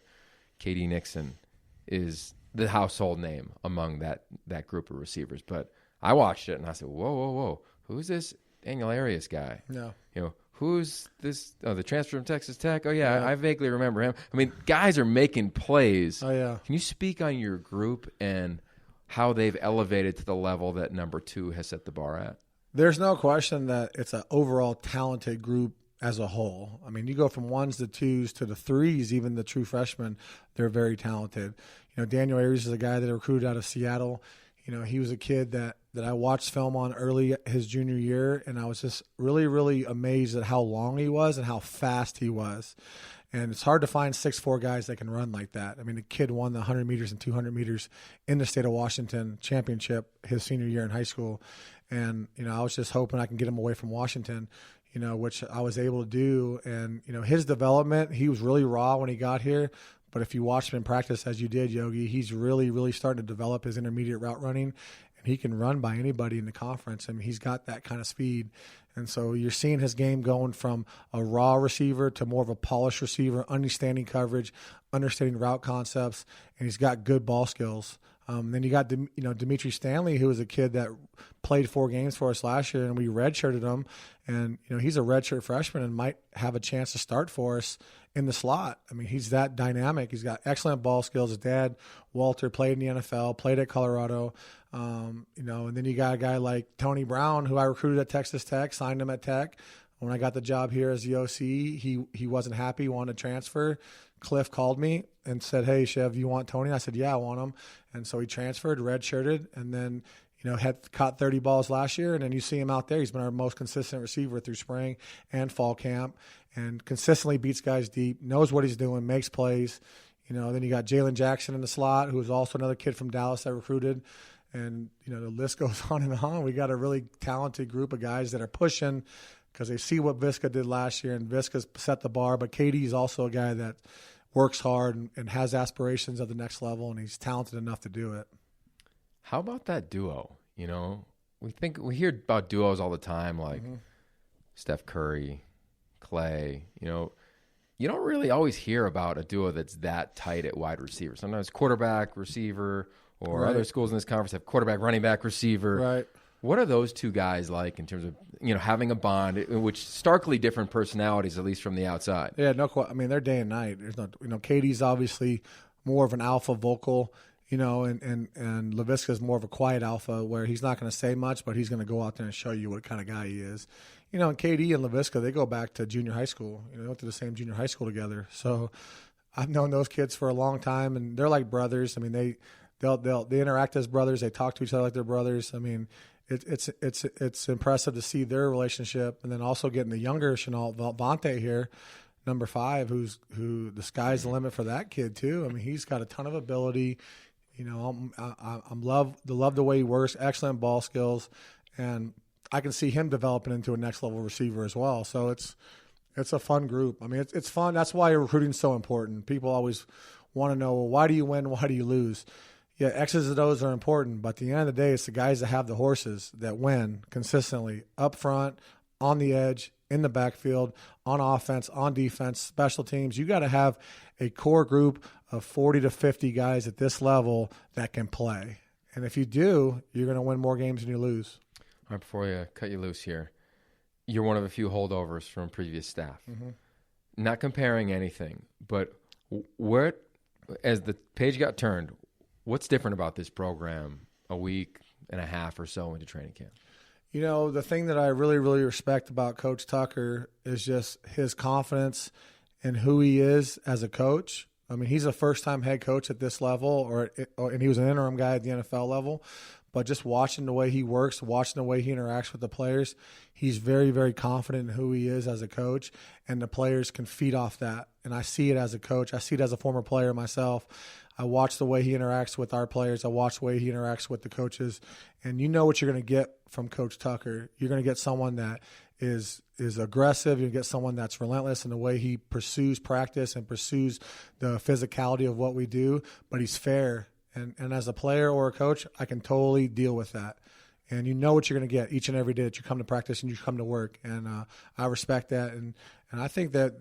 K.D. Nixon is the household name among that group of receivers. But I watched it and I said, whoa, who's this Daniel Arias guy? No. Who's this? Oh, the transfer from Texas Tech? Oh, yeah, I vaguely remember him. I mean, guys are making plays. Oh, yeah. Can you speak on your group and how they've elevated to the level that number 2 has set the bar at? There's no question that it's an overall talented group as a whole. I mean, you go from 1s to 2s to the 3s, even the true freshmen, they're very talented. Daniel Arias is a guy that I recruited out of Seattle. He was a kid that I watched film on early his junior year, and I was just really, really amazed at how long he was and how fast he was. And it's hard to find 6'4" guys that can run like that. I mean, the kid won the 100 meters and 200 meters in the state of Washington championship his senior year in high school. And, I was just hoping I can get him away from Washington, which I was able to do. And, his development, he was really raw when he got here. But if you watch him in practice, as you did, Yogi, he's really, really starting to develop his intermediate route running. And he can run by anybody in the conference. I mean, he's got that kind of speed. And so you're seeing his game going from a raw receiver to more of a polished receiver, understanding coverage, understanding route concepts, and he's got good ball skills. Then you got Dimitri Stanley, who was a kid that played 4 games for us last year, and we redshirted him. And he's a redshirt freshman and might have a chance to start for us in the slot. I mean, he's that dynamic. He's got excellent ball skills. His dad, Walter, played in the NFL, played at Colorado. And then you got a guy like Tony Brown, who I recruited at Texas Tech, signed him at Tech. When I got the job here as the OC, he wasn't happy, wanted to transfer. Cliff called me and said, "Hey, Chev, you want Tony?" I said, "Yeah, I want him." And so he transferred, redshirted, and then had caught 30 balls last year. And then you see him out there. He's been our most consistent receiver through spring and fall camp, and consistently beats guys deep, knows what he's doing, makes plays. Then you got Jalen Jackson in the slot, who is also another kid from Dallas that recruited. And, the list goes on and on. We got a really talented group of guys that are pushing because they see what Visca did last year, and Visca's set the bar. But KD is also a guy that works hard and has aspirations of the next level, and he's talented enough to do it. How about that duo? We hear about duos all the time, like Steph Curry, Clay. You don't really always hear about a duo that's that tight at wide receiver. Sometimes quarterback, receiver, or other schools in this conference have quarterback, running back, receiver. Right. What are those two guys like in terms of having a bond, which starkly different personalities, at least from the outside? Yeah, they're day and night. There's Katie's obviously more of an alpha vocal, and Laviska's more of a quiet alpha where he's not going to say much, but he's going to go out there and show you what kind of guy he is. And KD and Laviska, they go back to junior high school. They went to the same junior high school together. So I've known those kids for a long time, and they're like brothers. I mean, they interact as brothers. They talk to each other like they're brothers. I mean, it's impressive to see their relationship, and then also getting the younger Shenault Vontae here, number 5, who the sky's the limit for that kid too. I mean, he's got a ton of ability. I love the way he works, excellent ball skills, and I can see him developing into a next level receiver as well. So it's a fun group. I mean, it's fun. That's why recruiting is so important. People always want to know, well, why do you win? Why do you lose? Yeah, X's and O's are important, but at the end of the day, it's the guys that have the horses that win consistently up front, on the edge, in the backfield, on offense, on defense, special teams. You got to have a core group of 40 to 50 guys at this level that can play. And if you do, you're going to win more games than you lose. All right, before I cut you loose here, you're one of a few holdovers from previous staff. Mm-hmm. Not comparing anything, but as the page got turned, what's different about this program a week and a half or so into training camp? The thing that I really, really respect about Coach Tucker is just his confidence in who he is as a coach. I mean, he's a first-time head coach at this level, and he was an interim guy at the NFL level. But just watching the way he works, watching the way he interacts with the players, he's very, very confident in who he is as a coach, and the players can feed off that. And I see it as a coach. I see it as a former player myself. I watch the way he interacts with our players. I watch the way he interacts with the coaches. And you know what you're going to get from Coach Tucker. You're going to get someone that is aggressive. You're going to get someone that's relentless in the way he pursues practice and pursues the physicality of what we do, but he's fair. And as a player or a coach, I can totally deal with that. And you know what you're going to get each and every day that you come to practice and you come to work. And I respect that. And I think that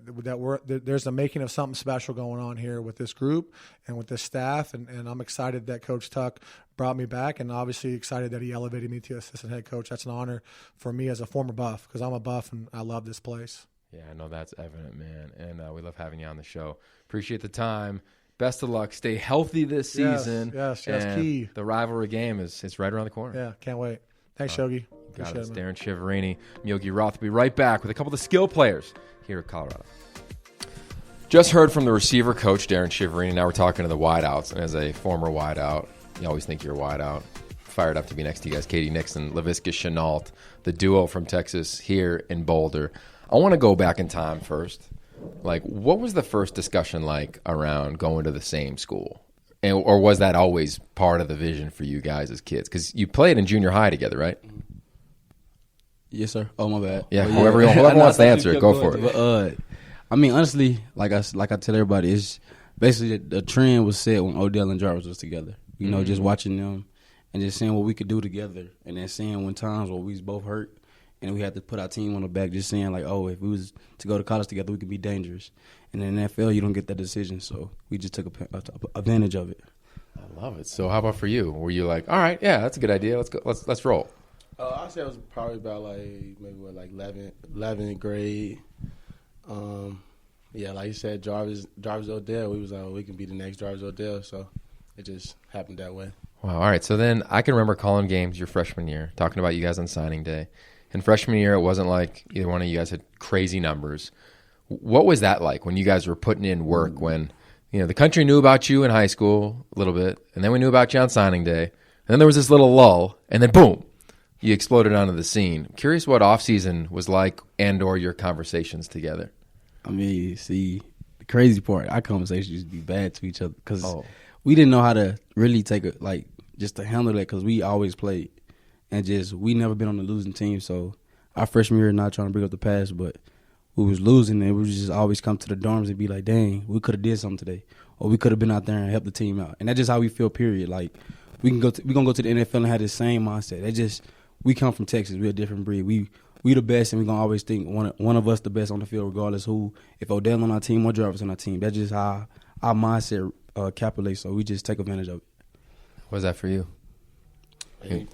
there's a making of something special going on here with this group and with this staff. And I'm excited that Coach Tuck brought me back, and obviously excited that he elevated me to assistant head coach. That's an honor for me as a former Buff, because I'm a Buff and I love this place. Yeah, I know that's evident, man. And we love having you on the show. Appreciate the time. Best of luck. Stay healthy this season. Yes, key. The rivalry game is right around the corner. Yeah, can't wait. Thanks, Yogi. Got it. Darrin Chiaverini, Yogi Roth. We'll be right back with a couple of the skill players here at Colorado. Just heard from the receiver coach, Darrin Chiaverini. Now we're talking to the wideouts. And as a former wideout, you always think you're a wideout. Fired up to be next to you guys. Katie Nixon, Laviska Shenault, the duo from Texas here in Boulder. I want to go back in time first. Like, what was the first discussion like around going to the same school? Or was that always part of the vision for you guys as kids? Because you played in junior high together, right? Yes, sir. Oh, my bad. Yeah, whoever wants to answer it, go for it. But, I mean, honestly, like I tell everybody, it's basically the trend was set when Odell and Jarvis was together. You know, just watching them and just seeing what we could do together, and then seeing when times where we was both hurt and we had to put our team on the back, just saying like, oh, if we was to go to college together, we could be dangerous. And in the NFL, you don't get that decision, so we just took advantage of it. I love it. So how about for you? Were you like, all right, yeah, that's a good idea. Let's go. Let's roll. I'd say it was probably about like 11th grade. Yeah, like you said, Jarvis Odell. We was like, we can be the next Jarvis Odell. So it just happened that way. Wow. All right. So then I can remember calling games your freshman year, talking about you guys on signing day. And freshman year, it wasn't like either one of you guys had crazy numbers. What was that like when you guys were putting in work when, the country knew about you in high school a little bit, and then we knew about you on signing day, and then there was this little lull, and then boom, you exploded onto the scene. I'm curious what offseason was like and or your conversations together. I mean, see, the crazy part, our conversations used to be bad to each other because we didn't know how to really take it, like, just to handle that because we always played. And we never been on the losing team. So our freshman year, not trying to bring up the past, but we was losing and we was just always come to the dorms and be like, dang, we could have did something today. Or we could have been out there and helped the team out. And that's just how we feel, period. Like, we going to go to the NFL and have the same mindset. We come from Texas. We're a different breed. We the best, and we're going to always think one of us the best on the field regardless who, if Odell on our team or Jarvis on our team. That's just how our mindset calculates. So we just take advantage of it. What was that for you? He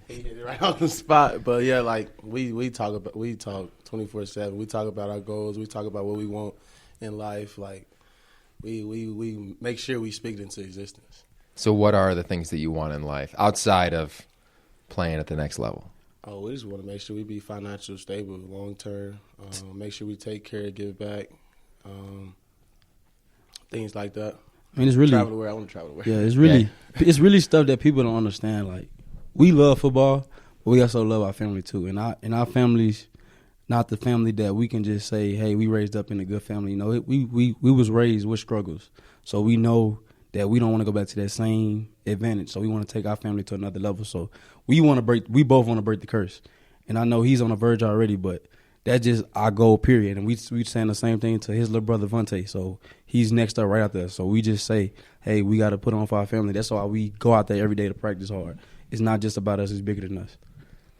hit it right on the spot, but yeah, like we talk 24/7. We talk about our goals. We talk about what we want in life. Like we make sure we speak it into existence. So, what are the things that you want in life outside of playing at the next level? Oh, we just want to make sure we be financially stable long term. Make sure we take care, give back, things like that. I mean, it's really travel the world. I want to travel the world. Yeah, it's really stuff that people don't understand. Like, we love football, but we also love our family too. And our family's not the family that we can just say, hey, we raised up in a good family. We was raised with struggles, so we know that we don't want to go back to that same advantage. So we want to take our family to another level. So we both want to break the curse. And I know he's on the verge already, but that's just our goal, period. And we saying the same thing to his little brother, Vontae. So he's next up right out there. So we just say, hey, we got to put on for our family. That's why we go out there every day to practice hard. It's not just about us. It's bigger than us.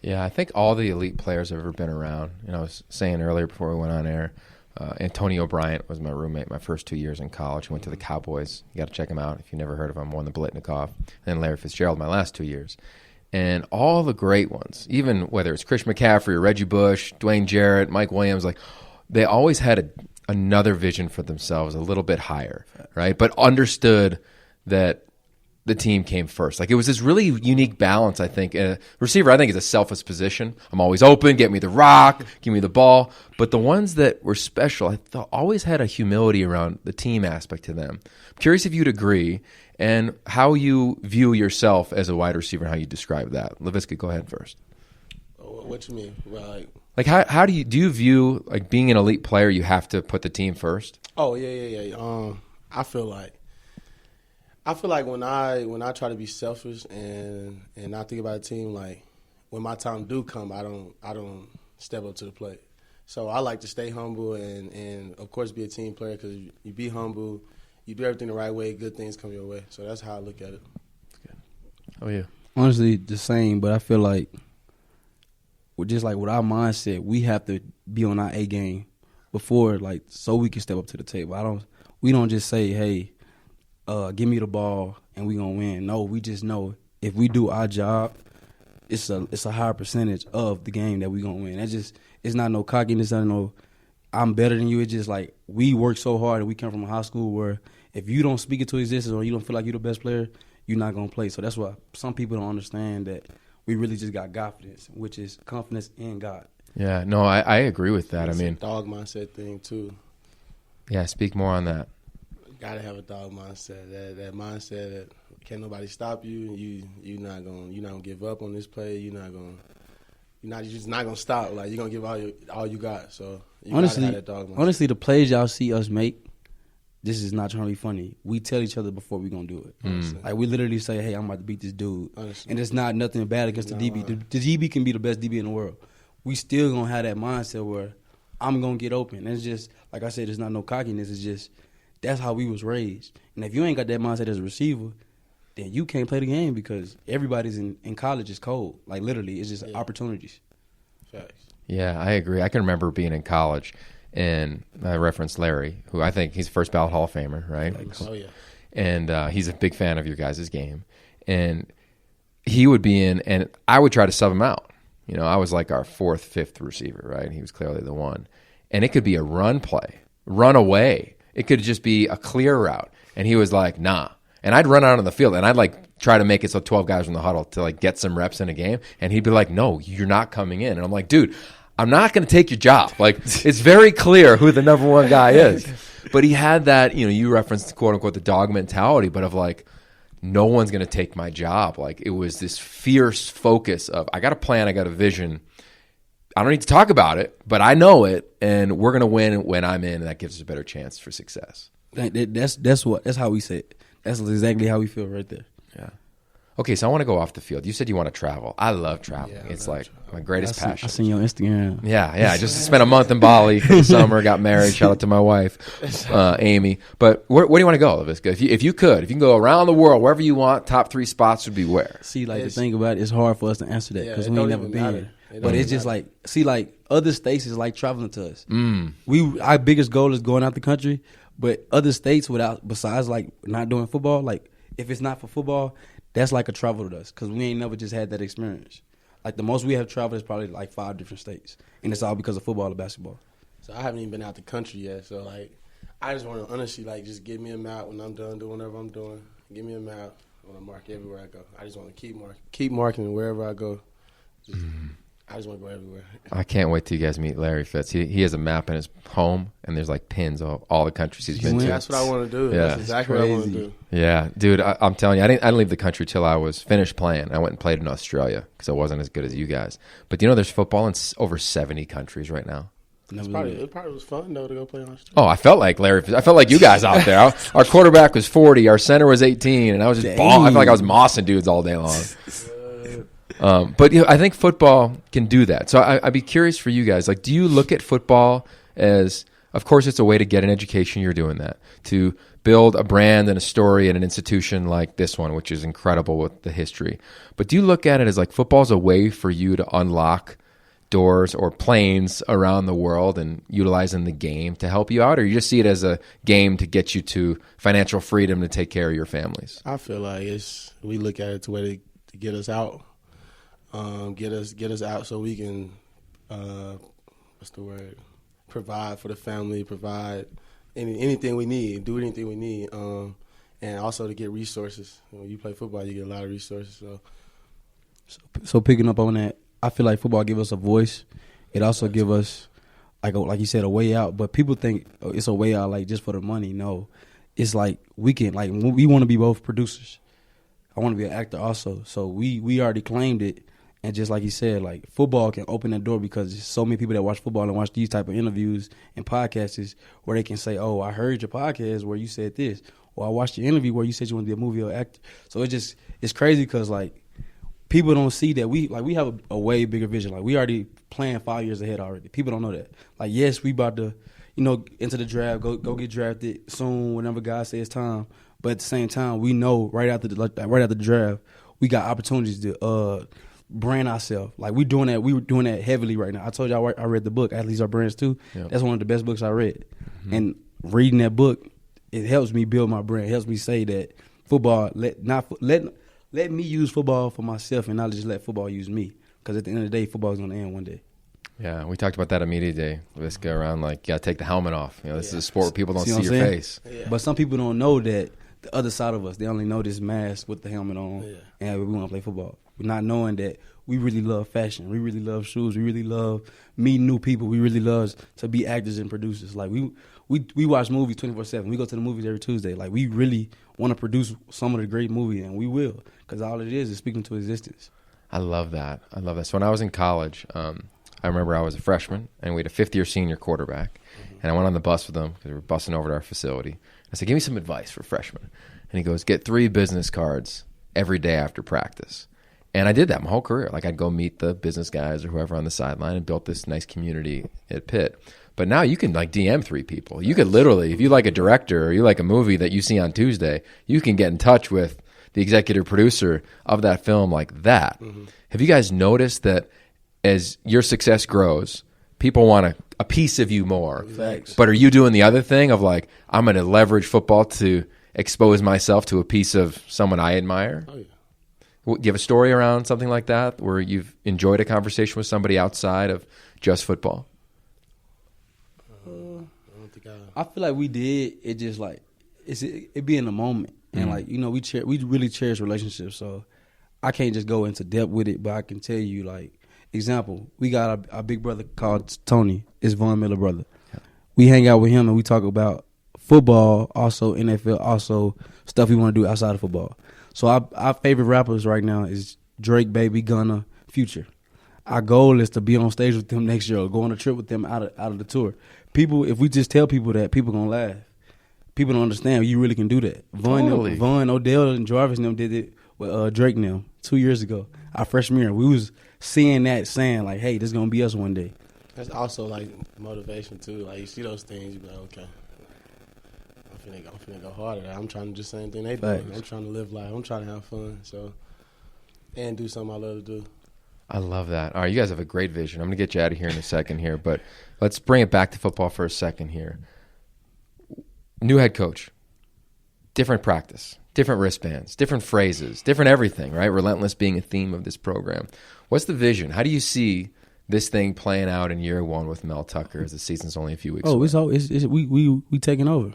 Yeah, I think all the elite players have ever been around. I was saying earlier before we went on air, Antonio Bryant was my roommate my first 2 years in college. He went to the Cowboys. You got to check him out if you've never heard of him. Won the Blitnikoff. And then Larry Fitzgerald my last 2 years. And all the great ones, even whether it's Chris McCaffrey or Reggie Bush, Dwayne Jarrett, Mike Williams, like they always had another vision for themselves a little bit higher, right? But understood that the team came first. Like it was this really unique balance, I think. Receiver, I think, is a selfish position. I'm always open, get me the rock, give me the ball. But the ones that were special, I thought always had a humility around the team aspect to them. I'm curious if you'd agree and how you view yourself as a wide receiver and how you describe that. Laviska, go ahead first. What you mean? Like how do you view like being an elite player, you have to put the team first? Oh, yeah. I feel like when I try to be selfish and not think about a team, like when my time do come, I don't step up to the plate. So I like to stay humble and of course be a team player because you be humble, you do everything the right way, good things come your way. So that's how I look at it. Oh yeah. Honestly, the same, but I feel like with our mindset, we have to be on our A game before, like, so we can step up to the table. We don't just say, hey, give me the ball and we gonna win. No, we just know if we do our job, it's a higher percentage of the game that we gonna win. It's not no cockiness, not no I'm better than you. It's just like we work so hard and we come from a high school where if you don't speak it to existence or you don't feel like you're the best player, you're not gonna play. So that's why some people don't understand that we really just got confidence, which is confidence in God. Yeah, no, I agree with that. It's I mean, a dog mindset thing too. Yeah, speak more on that. Gotta have a dog mindset. That mindset that can't nobody stop you. You're not gonna give up on this play. You're just not gonna stop. Like you're gonna give all you got. So you gotta have that dog mindset. Honestly, the plays y'all see us make, this is not trying to be funny. We tell each other before we gonna do it. Like we literally say, "Hey, I'm about to beat this dude," and it's not nothing bad against the DB. The DB can be the best DB in the world. We still gonna have that mindset where I'm gonna get open. It's just like I said, it's not no cockiness. It's just that's how we was raised. And if you ain't got that mindset as a receiver, then you can't play the game because everybody's in college is cold. Like literally, it's just opportunities. Facts. Yeah, I agree. I can remember being in college, and I referenced Larry, who I think he's first ballot Hall of Famer, right? Oh yeah. And he's a big fan of your guys' game, and he would be in, and I would try to sub him out. You know, I was like our fourth, fifth receiver, right? He was clearly the one, and it could be a run play, run away. It could just be a clear route, and he was like, "Nah." And I'd run out on the field, and I'd like try to make it so 12 guys from the huddle to like get some reps in a game. And he'd be like, no, you're not coming in. And I'm like, dude, I'm not going to take your job. Like, it's very clear who the number one guy is. But he had that, you referenced, quote unquote, the dog mentality, but of like, no one's going to take my job. Like, it was this fierce focus of, I got a plan, I got a vision. I don't need to talk about it, but I know it, and we're going to win when I'm in, and that gives us a better chance for success. That's how we say it. That's exactly how we feel right there. Yeah. Okay, so I want to go off the field. You said you want to travel. I love traveling. Yeah, it's like my greatest passion. I seen you on Instagram. Yeah. I just spent a month in Bali for the summer, got married. Shout out to my wife, Amy. But where do you want to go, Laviska? If you can go around the world, wherever you want, top 3 spots would be where? See, like, the thing about it, it's hard for us to answer that because we ain't never been here. But it's just like, see, like, other states is like traveling to us. Our biggest goal is going out the country, but other states besides like not doing football, like if it's not for football, that's like a travel to us because we ain't never just had that experience. Like, the most we have traveled is probably like 5 different states, and it's all because of football or basketball. So I haven't even been out the country yet. So like, I just want to honestly like just give me a map when I'm done doing whatever I'm doing. Give me a map. I want to mark everywhere I go. I just want to keep marking wherever I go. I just want to go everywhere. I can't wait till you guys meet Larry Fitz. He has a map in his home, and there's like pins of all the countries he's been to. That's what I want to do. Yeah. That's exactly what I want to do. Yeah, dude, I'm telling you, I didn't leave the country till I was finished playing. I went and played in Australia because I wasn't as good as you guys. But there's football in over 70 countries right now. It probably was fun though to go play in Australia. Oh, I felt like Larry. I felt like you guys out there. Our quarterback was 40, our center was 18, and I was just balling. I felt like I was mossing dudes all day long. But I think football can do that. So I'd be curious for you guys. Like, do you look at football as, of course, it's a way to get an education. You're doing that to build a brand and a story and an institution like this one, which is incredible with the history. But do you look at it as like football's a way for you to unlock doors or planes around the world and utilizing the game to help you out, or you just see it as a game to get you to financial freedom to take care of your families? I feel like we look at it as a way to get us out. Get us out so we can provide for the family, provide anything we need, do anything we need, and also to get resources. When you play football, you get a lot of resources. So picking up on that, I feel like football give us a voice. It also give us, like you said, a way out. But people think it's a way out like just for the money. No, it's like we want to be both producers. I want to be an actor also. So we already claimed it. And just like you said, like, football can open that door because there's so many people that watch football and watch these type of interviews and podcasts where they can say, oh, I heard your podcast where you said this, or I watched your interview where you said you want to be a movie or actor. So it's crazy because, like, people don't see that we have a way bigger vision. Like, we already plan 5 years ahead already. People don't know that. Like, yes, we about to, into the draft, go get drafted soon whenever God says time. But at the same time, we know right after the draft, we got opportunities to brand ourselves. Like, we were doing that heavily right now. I told you I read the book, Athletes Are Brands Too. Yep. That's one of the best books I read. Mm-hmm. And reading that book, it helps me build my brand. It helps me say that football, let me use football for myself and not just let football use me. Because at the end of the day, football is going to end one day. Yeah, we talked about that at media day. Let's go around like, you got to take the helmet off. This is a sport where people don't see your face. Yeah. But some people don't know that the other side of us, they only know this mask with the helmet on, and we want to play football. We're not knowing that we really love fashion. We really love shoes. We really love meeting new people. We really love to be actors and producers. Like, we watch movies 24/7. We go to the movies every Tuesday. Like, we really want to produce some of the great movies, and we will, because all it is speaking to existence. I love that. So when I was in college, I remember I was a freshman, and we had a fifth-year senior quarterback, and I went on the bus with him because we were busing over to our facility. I said, give me some advice for freshmen. And he goes, get 3 business cards every day after practice. And I did that my whole career. Like, I'd go meet the business guys or whoever on the sideline and built this nice community at Pitt. But now you can, like, DM 3 people. You could literally, if you like a director or you like a movie that you see on Tuesday, you can get in touch with the executive producer of that film like that. Mm-hmm. Have you guys noticed that as your success grows, people want a piece of you more? Thanks. But are you doing the other thing of, like, I'm going to leverage football to expose myself to a piece of someone I admire? Oh, yeah. Do you have a story around something like that where you've enjoyed a conversation with somebody outside of just football? I feel like we did. It just like it be in the moment, and like we really cherish relationships. So I can't just go into depth with it, but I can tell you, like, example, we got our big brother called Tony. It's Von Miller brother. Yeah. We hang out with him and we talk about football, also NFL, also stuff we want to do outside of football. So our favorite rappers right now is Drake, Baby, Gunna, Future. Our goal is to be on stage with them next year or go on a trip with them out of the tour. People, if we just tell people that, people gonna laugh. People don't understand you really can do that. Von, Odell, and Jarvis and them did it with Drake and them 2 years ago. Our freshman year, we was seeing that, saying like, "Hey, this is gonna be us one day." That's also like motivation too. Like you see those things, you be like, "Okay, I'm finna go harder. I'm trying to do the same thing they do. I'm trying to live life. I'm trying to have fun. So, and do something I love to do." I love that. All right, you guys have a great vision. I'm going to get you out of here in a second here, but let's bring it back to football for a second here. New head coach, different practice, different wristbands, different phrases, different everything, right? Relentless being a theme of this program. What's the vision? How do you see this thing playing out in year one with Mel Tucker as the season's only a few weeks away? We taking over.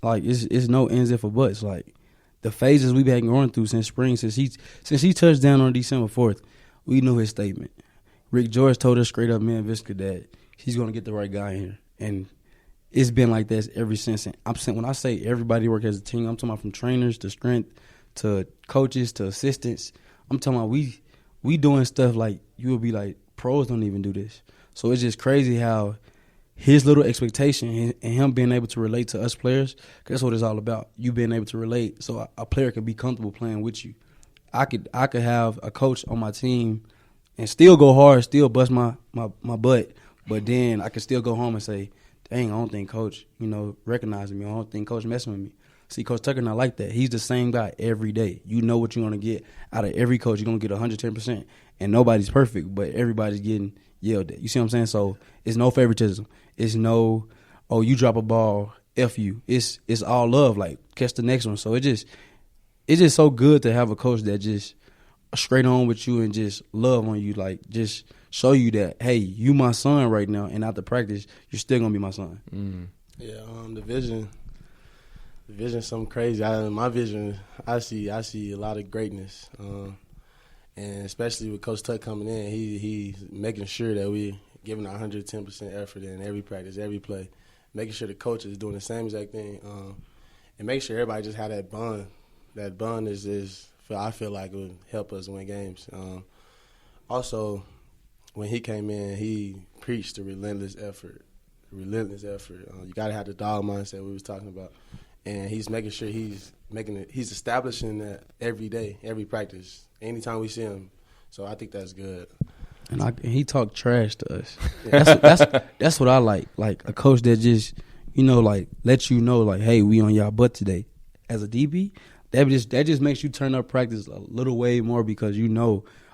Like, it's no ends if or buts. Like, the phases we've been going through since spring, since he touched down on December 4th, we knew his statement. Rick George told us straight up, man, Laviska, that he's going to get the right guy in here. And it's been like this ever since. And when I say everybody work as a team, I'm talking about from trainers to strength to coaches to assistants. I'm talking about we doing stuff like you would be like, pros don't even do this. So it's just crazy how his little expectation and him being able to relate to us players, 'cause that's what it's all about. You being able to relate so a player can be comfortable playing with you. I could have a coach on my team and still go hard, still bust my butt, but then I could still go home and say, dang, I don't think Coach, recognizing me. I don't think Coach messing with me. See, Coach Tucker not like that. He's the same guy every day. You know what you're going to get out of every coach. You're going to get 110%. And nobody's perfect, but everybody's getting yelled at. You see what I'm saying? So it's no favoritism. It's no, oh, you drop a ball, F you. It's all love, like, catch the next one. So it's just so good to have a coach that just straight on with you and just love on you, like just show you that, hey, you my son right now, and after practice, you're still gonna be my son. Mm. Yeah, the vision's something crazy. My vision, I see a lot of greatness, and especially with Coach Tuck coming in, he's making sure that we giving 110% effort in every practice, every play, making sure the coach is doing the same exact thing, and make sure everybody just have that bond. That bond I feel like would help us win games. Also, when he came in, he preached the relentless effort. You got to have the dog mindset we was talking about, and he's making sure he's establishing that every day, every practice, anytime we see him. So I think that's good. And he talked trash to us. Yeah. That's what I like a coach that just like let you know, like, hey, we on y'all butt today. As a DB, that just makes you turn up practice a little way more because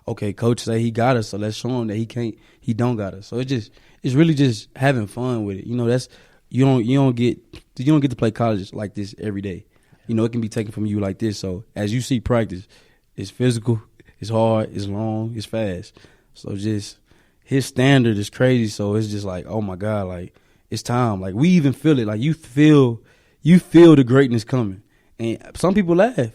okay, coach say he got us, so let's show him that he don't got us. So it's really just having fun with it. That's you don't get to play college like this every day. It can be taken from you like this. So as you see practice, it's physical, it's hard, it's long, it's fast. So just his standard is crazy. So it's just like, oh my God, like it's time. Like we even feel it. Like you feel the greatness coming. And some people laugh.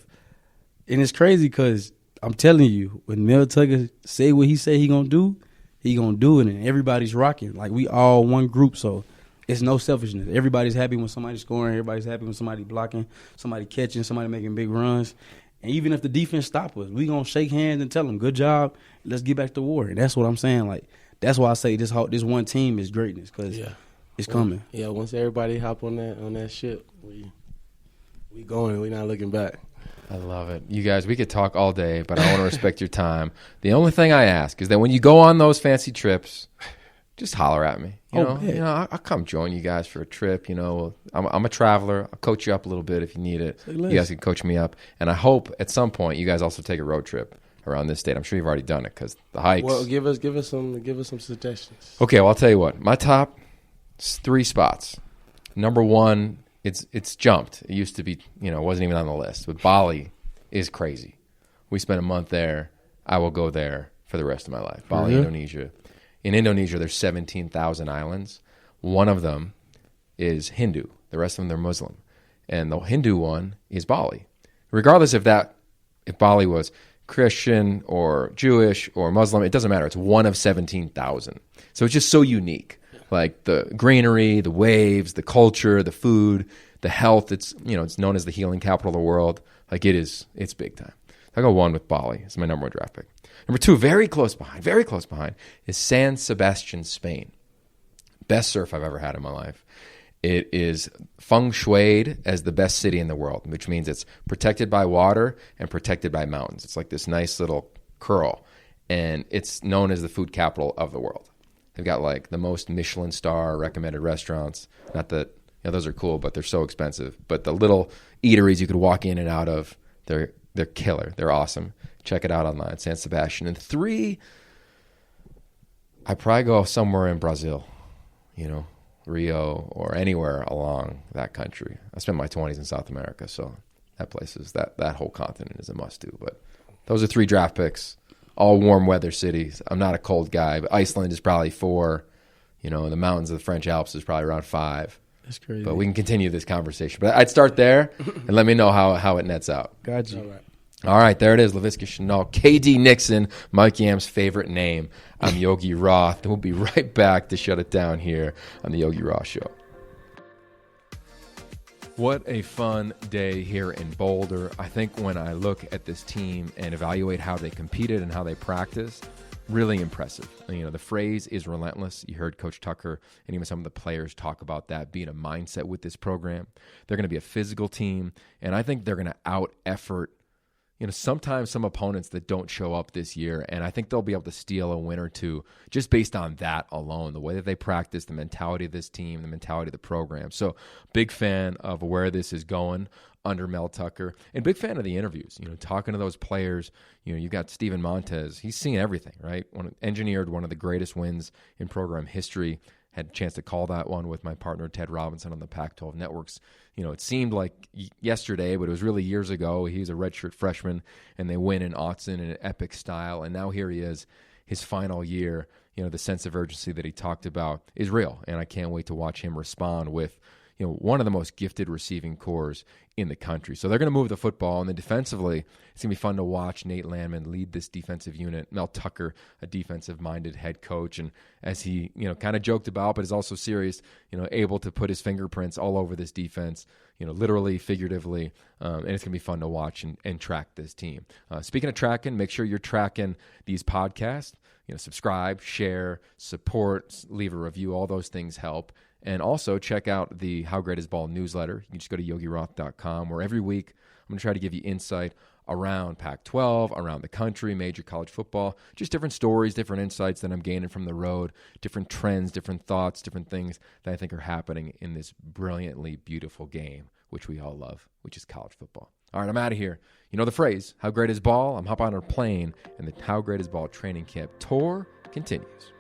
And it's crazy because I'm telling you, when Mel Tucker say what he say he going to do it. And everybody's rocking. Like, we all one group, so it's no selfishness. Everybody's happy when somebody's scoring. Everybody's happy when somebody blocking, somebody catching, somebody making big runs. And even if the defense stop us, we going to shake hands and tell them, good job, let's get back to war. And that's what I'm saying. Like, that's why I say this one team is greatness because it's coming. Yeah, once everybody hop on that ship, we going. We not looking back. I love it. You guys, we could talk all day, but I want to respect your time. The only thing I ask is that when you go on those fancy trips, just holler at me. I'll come join you guys for a trip. I'm a traveler. I'll coach you up a little bit if you need it. You guys can coach me up. And I hope at some point you guys also take a road trip around this state. I'm sure you've already done it because the hikes. Well, give us some suggestions. Okay, well, I'll tell you what. My top 3 spots. Number 1. It's jumped. It used to be, it wasn't even on the list. But Bali is crazy. We spent a month there. I will go there for the rest of my life. Bali, Indonesia. In Indonesia, there's 17,000 islands. One of them is Hindu. The rest of them, they're Muslim. and the Hindu one is Bali. Regardless if Bali was Christian or Jewish or Muslim, it doesn't matter. It's one of 17,000. So it's just so unique. Like the greenery, the waves, the culture, the food, the health. It's known as the healing capital of the world. Like it's big time. I go 1 with Bali. It's my number 1 draft pick. Number 2, very close behind, is San Sebastian, Spain. Best surf I've ever had in my life. It is feng shuied as the best city in the world, which means it's protected by water and protected by mountains. It's like this nice little curl, and it's known as the food capital of the world. They've got like the most Michelin star recommended restaurants. Not that those are cool, but they're so expensive. But the little eateries you could walk in and out of, they're killer. They're awesome. Check it out online, San Sebastian. And 3, I'd probably go somewhere in Brazil, Rio or anywhere along that country. I spent my 20s in South America, so that place is that whole continent is a must-do. But those are 3 draft picks, all warm weather cities. I'm not a cold guy, but Iceland is probably 4. The mountains of the French Alps is probably around 5. That's crazy. But we can continue this conversation. But I'd start there and let me know how it nets out. Gotcha. All right, there it is. Laviska, Shenault, KD Nixon, Mike Yam's favorite name. I'm Yogi Roth, and we'll be right back to shut it down here on the Yogi Roth Show. What a fun day here in Boulder. I think when I look at this team and evaluate how they competed and how they practiced, really impressive. The phrase is relentless. You heard Coach Tucker and even some of the players talk about that being a mindset with this program. They're going to be a physical team, and I think they're going to out-effort sometimes some opponents that don't show up this year, and I think they'll be able to steal a win or 2 just based on that alone, the way that they practice, the mentality of this team, the mentality of the program. So big fan of where this is going under Mel Tucker, and big fan of the interviews, talking to those players. You've got Steven Montez. He's seen everything, right? Engineered one of the greatest wins in program history. Had a chance to call that one with my partner Ted Robinson on the Pac-12 Networks. It seemed like yesterday, but it was really years ago. He's a redshirt freshman, and they win in Autzen in an epic style. And now here he is, his final year. The sense of urgency that he talked about is real, and I can't wait to watch him respond with one of the most gifted receiving cores in the country. So they're going to move the football, and then defensively, it's going to be fun to watch Nate Landman lead this defensive unit. Mel Tucker, a defensive-minded head coach, and as he kind of joked about, but is also serious, able to put his fingerprints all over this defense, literally, figuratively, and it's going to be fun to watch and track this team. Speaking of tracking, make sure you're tracking these podcasts. Subscribe, share, support, leave a review. All those things help. And also check out the How Great Is Ball newsletter. You can just go to yogiroth.com, where every week I'm going to try to give you insight around Pac-12, around the country, major college football, just different stories, different insights that I'm gaining from the road, different trends, different thoughts, different things that I think are happening in this brilliantly beautiful game, which we all love, which is college football. All right, I'm out of here. You know the phrase, how great is ball? I'm hopping on a plane, and the How Great Is Ball training camp tour continues.